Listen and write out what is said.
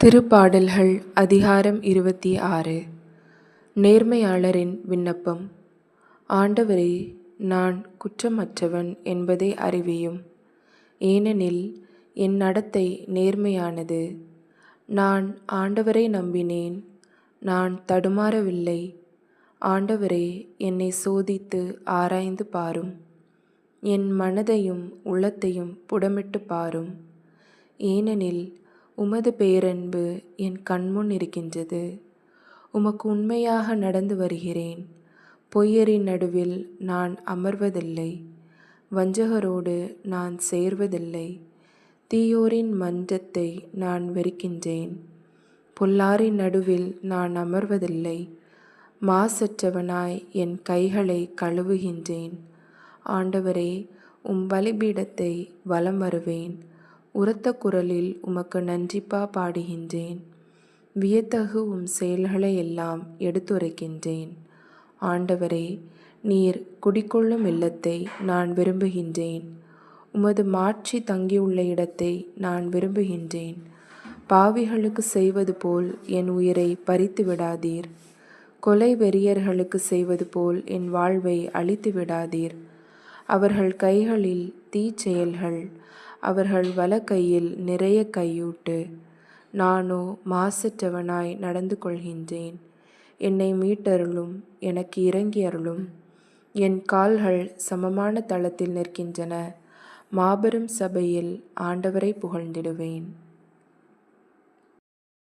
திருப்பாடல்கள் அதிகாரம் 26. நேர்மையாளரின் விண்ணப்பம். ஆண்டவரே, நான் குற்றமற்றவன் என்பதை அறிவியும். ஏனெனில் என் நடத்தை நேர்மையானது. நான் ஆண்டவரை நம்பினேன், நான் தடுமாறவில்லை. ஆண்டவரே, என்னை சோதித்து ஆராய்ந்து பாரும். என் மனதையும் உள்ளத்தையும் புடமிட்டு பாரும். ஏனெனில் உமது பேரன்பு என் கண்முன் இருக்கின்றது. உமக்கு உண்மையாக நடந்து வருகிறேன். பொய்யரின் நடுவில் நான் அமர்வதில்லை. வஞ்சகரோடு நான் சேர்வதில்லை. தீயோரின் மன்றத்தை நான் வெறுக்கின்றேன். பொல்லாரின் நடுவில் நான் அமர்வதில்லை. மாசற்றவனாய் என் கைகளை கழுவுகின்றேன். ஆண்டவரே, உம் பலிபீடத்தை வலம் வருவேன். உரத்த குரலில் உமக்கு நன்றிப்பா பாடுகின்றேன். வியத்தகு உம் செயல்களை எல்லாம் எடுத்துரைக்கின்றேன். ஆண்டவரே, நீர் குடிக்கொள்ளும் இல்லத்தை நான் விரும்புகின்றேன். உமது மாட்சி தங்கியுள்ள இடத்தை நான் விரும்புகின்றேன். பாவிகளுக்கு செய்வது போல் என் உயிரை பறித்து விடாதீர். கொலை வெறியர்களுக்கு செய்வது போல் என் வாழ்வை அழித்து விடாதீர். அவர்கள் கைகளில் தீச்செயல்கள், அவர்கள் வலக்கையில் நிறைய கையூட்டு. நானோ மாசற்றவனாய் நடந்து கொள்கின்றேன். என்னை மீட்டருளும், எனக்கு இறங்கி அருளும். என் கால்கள் சமமான தளத்தில் நிற்கின்றன. மாபெரும் சபையில் ஆண்டவரை புகழ்ந்திடுவேன்.